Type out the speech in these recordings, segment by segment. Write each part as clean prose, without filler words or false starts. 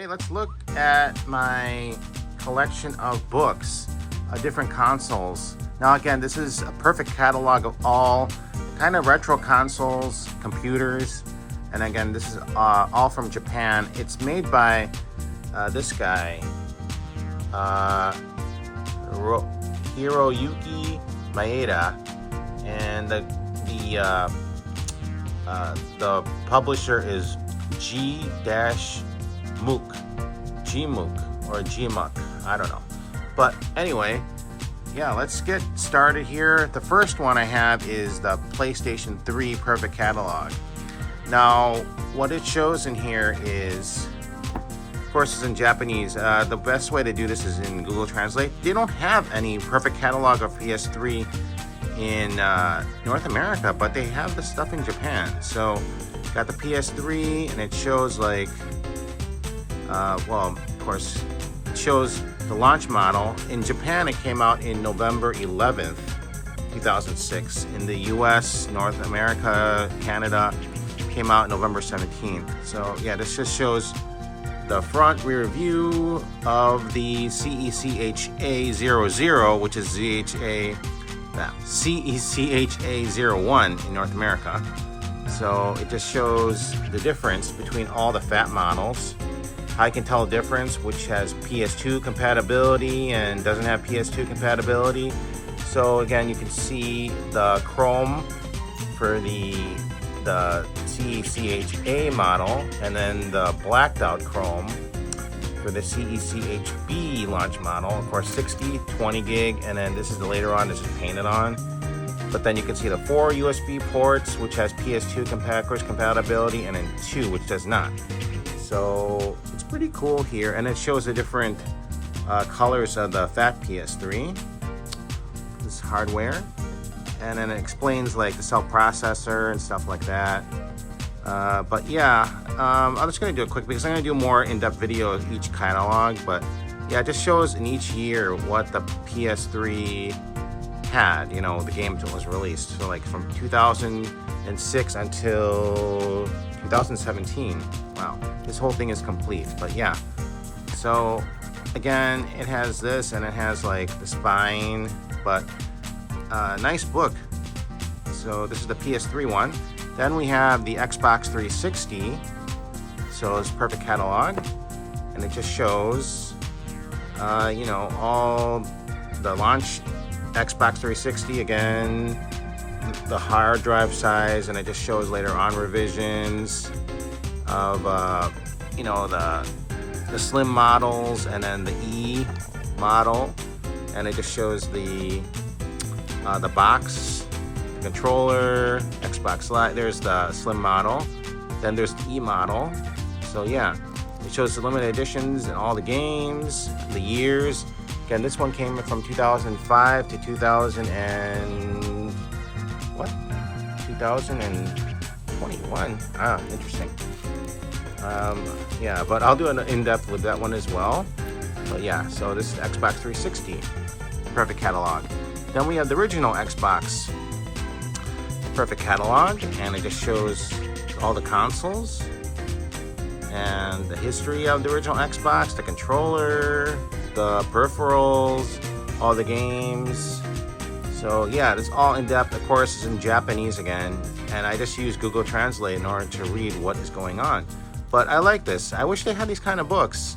let's look at my collection of books, different consoles. Now again, this is a perfect catalog of all kind of retro consoles, computers, and again, this is all from Japan. It's made by this guy, Hiroyuki Maeda, and the publisher is g-mook or g-mook, I don't know. But anyway, yeah, let's get started here. The first one I have is the PlayStation 3 Perfect Catalog. Now, what it shows in here is, of course, it's in Japanese. The best way to do this is in Google Translate. They don't have any Perfect Catalog of PS3 in North America, but they have the stuff in Japan. So, got the PS3, and it shows like, well, of course, it shows the launch model. In Japan, it came out in November 11th, 2006. In the US, North America, Canada, came out November 17th. So yeah, this just shows the front rear view of the CECHA00, which is CECHA01 in North America. So it just shows the difference between all the fat models. I can tell the difference, which has PS2 compatibility and doesn't have PS2 compatibility. So again, you can see the chrome for the CECHA model, and then the blacked out chrome for the CECHB launch model. Of course, 60, 20 gig, and then this is the later on, this is painted on. But then you can see the 4 USB ports, which has PS2 compatibility, and then 2, which does not. So it's pretty cool here, and it shows the different colors of the fat PS3. This hardware, and then it explains like the cell processor and stuff like that. But yeah, I'm just gonna do it quick because I'm gonna do a more in-depth video of each catalog. But yeah, it just shows in each year what the PS3 had, you know, the games that was released. So like from 2006 until 2017. Wow, this whole thing is complete. But yeah, so again, it has this, and it has like the spine, but nice book. So this is the PS3 one. Then we have the Xbox 360. So it's perfect catalog, and it just shows you know, all the launch Xbox 360, again, the hard drive size, and it just shows later on revisions of you know, the slim models, and then the E model, and it just shows the box, the controller, Xbox Live. There's the slim model, then there's the E model. So yeah, it shows the limited editions and all the games, the years. Again, this one came from 2005 to 2021. Ah, interesting. Yeah, but I'll do an in-depth with that one as well. But yeah, so this is Xbox 360 Perfect Catalog. Then we have the original Xbox Perfect Catalog, and it just shows all the consoles and the history of the original Xbox, the controller, the peripherals, all the games. So yeah, it's all in depth. Of course, it's in Japanese again, and I just use Google Translate in order to read what is going on. But I like this. I wish they had these kind of books,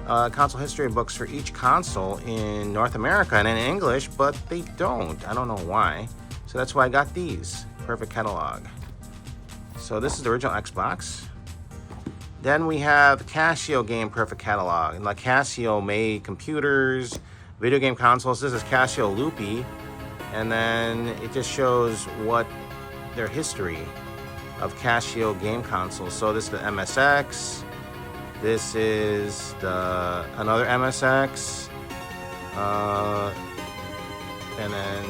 console history books for each console in North America and in English, but they don't. I don't know why. So that's why I got these. Perfect catalog. So this is the original Xbox. Then we have Casio Game Perfect Catalog. And like Casio made computers, video game consoles. This is Casio Loopy. And then it just shows what their history of Casio game consoles. So this is the MSX. This is another MSX. And then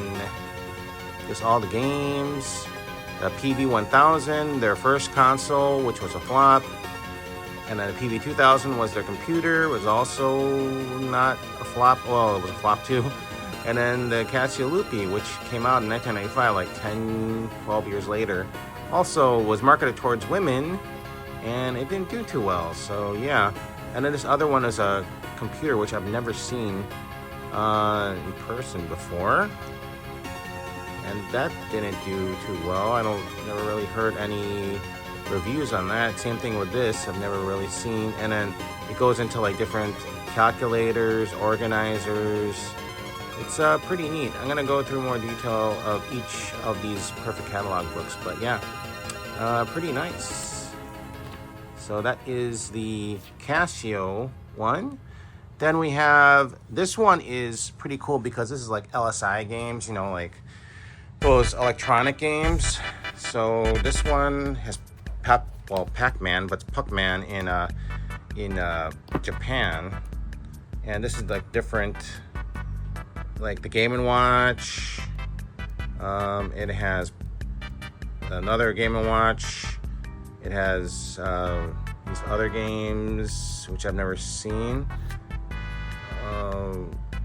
just all the games. The PV1000, their first console, which was a flop. And then the PV2000 was their computer, was also not a flop. Well, it was a flop too. And then the Casio Loopy, which came out in 1995, like 10, 12 years later, also was marketed towards women, and it didn't do too well. So yeah, And then this other one is a computer, which I've never seen in person before. And that didn't do too well. I never really heard any reviews on that. Same thing with this, I've never really seen. And then it goes into like different calculators, organizers. It's pretty neat. I'm gonna go through more detail of each of these Perfect Catalog books, but yeah, pretty nice. So that is the Casio one. Then we have, this one is pretty cool because this is like LSI games, you know, like those electronic games. So this one has Pac-Man, but it's Puckman in Japan. And this is like different, like the Game & Watch. It has another Game & Watch. It has these other games which I've never seen.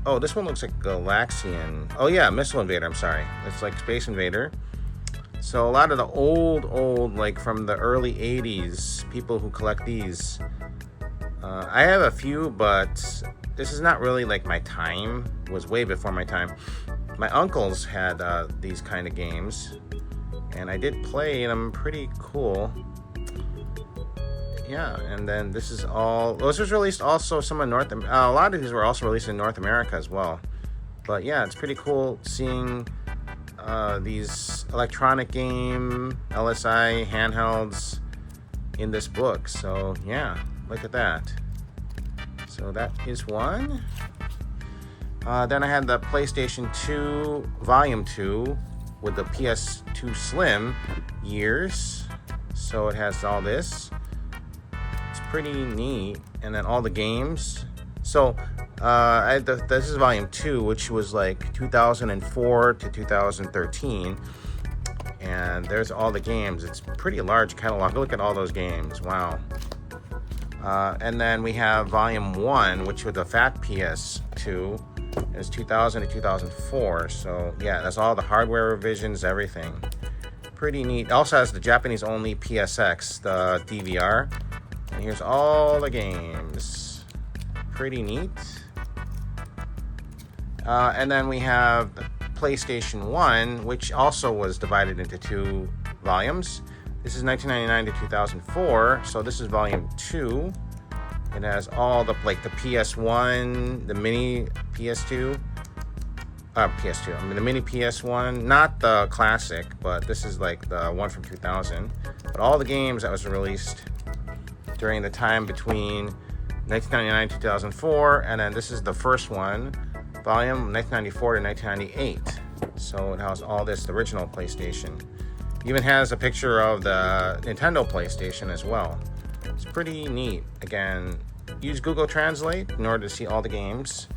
Oh, this one looks like Galaxian. Oh yeah, Missile Invader, I'm sorry. It's like Space Invader. So a lot of the old, like from the early 80s, people who collect these. I have a few, but this is not really like my time. It was way before my time. My uncles had these kind of games, and I did play them. Pretty cool. Yeah, and then this is all. This was released also some in a lot of these were also released in North America as well. But yeah, it's pretty cool seeing these electronic game LSI handhelds in this book. So yeah, look at that. So that is one. Then I had the PlayStation 2 Volume 2 with the PS2 Slim years. So it has all this. It's pretty neat. And then all the games. So this is Volume 2, which was like 2004 to 2013. And there's all the games. It's a pretty large catalog. Look at all those games. Wow. And then we have Volume 1, which was the Fat PS2. It's 2000 to 2004. So yeah, that's all the hardware revisions, everything. Pretty neat. It also has the Japanese only PSX, the DVR. And here's all the games. Pretty neat. And then we have the PlayStation 1, which also was divided into 2 volumes. This is 1999 to 2004, so this is Volume 2. It has all the, like the PS1, the mini PS2. The mini PS1, not the classic, but this is like the one from 2000. But all the games that was released during the time between 1999 to 2004, and then this is the first one, volume 1994 to 1998. So it has all this, the original PlayStation. Even has a picture of the Nintendo PlayStation as well. It's pretty neat. Again, use Google Translate in order to see all the games.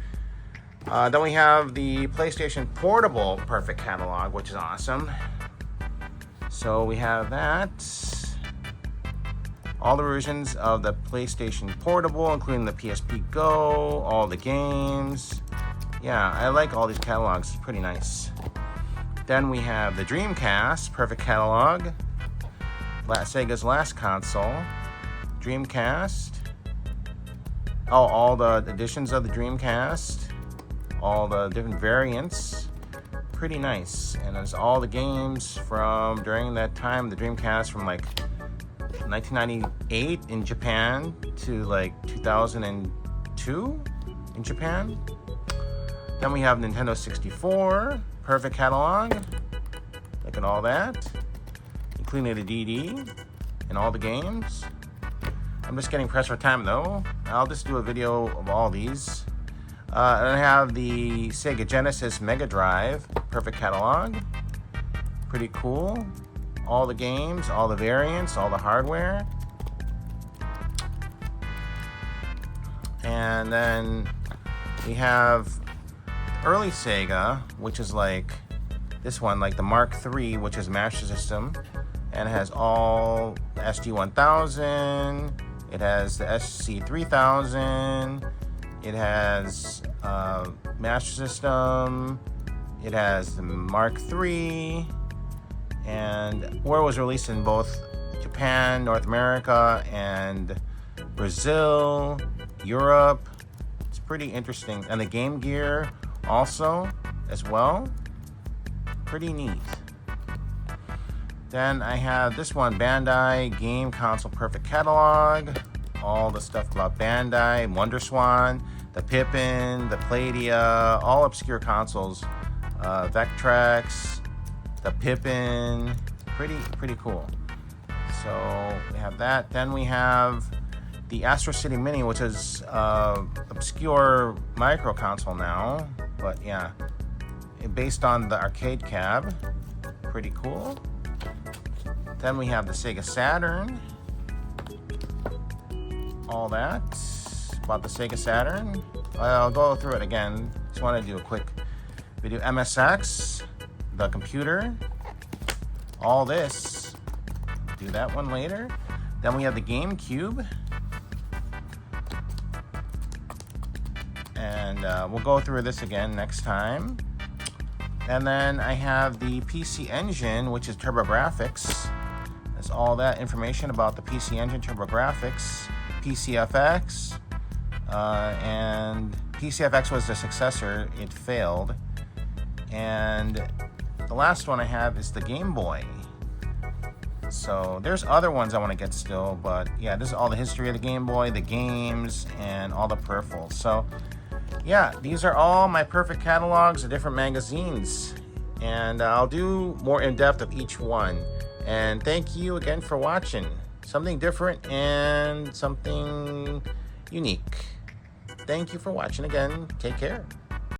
Then we have the PlayStation Portable Perfect Catalog, which is awesome. So we have that. All the versions of the PlayStation Portable, including the PSP Go, all the games. Yeah, I like all these catalogs. It's pretty nice. Then we have the Dreamcast Perfect Catalog, Sega's last console, Dreamcast. Oh, all the editions of the Dreamcast, all the different variants. Pretty nice. And there's all the games from during that time, the Dreamcast from like 1998 in Japan to like 2002 in Japan. Then we have Nintendo 64 Perfect Catalog. Look at all that, including the DD and all the games. I'm just getting pressed for time though. I'll just do a video of all these. And I have the Sega Genesis Mega Drive Perfect Catalog. Pretty cool. All the games, all the variants, all the hardware. And then we have early Sega, which is like this one, like the Mark III, which is Master System, and it has all the SG-1000, it has the SC-3000, it has Master System, it has the Mark III, and where it was released in both Japan, North America, and Brazil. Europe. It's pretty interesting. And the Game Gear also as well. Pretty neat. Then I have this one, Bandai Game Console Perfect Catalog. All the stuff about Bandai, WonderSwan, the Pippin, the Playdia, all obscure consoles. Vectrex, the Pippin, pretty cool. So we have that. Then we have the Astro City Mini, which is obscure micro console now, but yeah, based on the arcade cab. Pretty cool. Then we have the Sega Saturn. All that about the Sega Saturn. I'll go through it again. Just want to do a quick video. MSX, the computer, all this. Do that one later. Then we have the GameCube. And we'll go through this again next time. And then I have the PC Engine, which is TurboGrafx. That's all that information about the PC Engine, TurboGrafx, PCFX, and PCFX was the successor. It failed. And the last one I have is the Game Boy. So there's other ones I want to get still, but yeah, this is all the history of the Game Boy, the games, and all the peripherals. So yeah, these are all my perfect catalogs of different magazines, and I'll do more in depth of each one. And thank you again for watching. Something different and something unique. Thank you for watching again. Take care.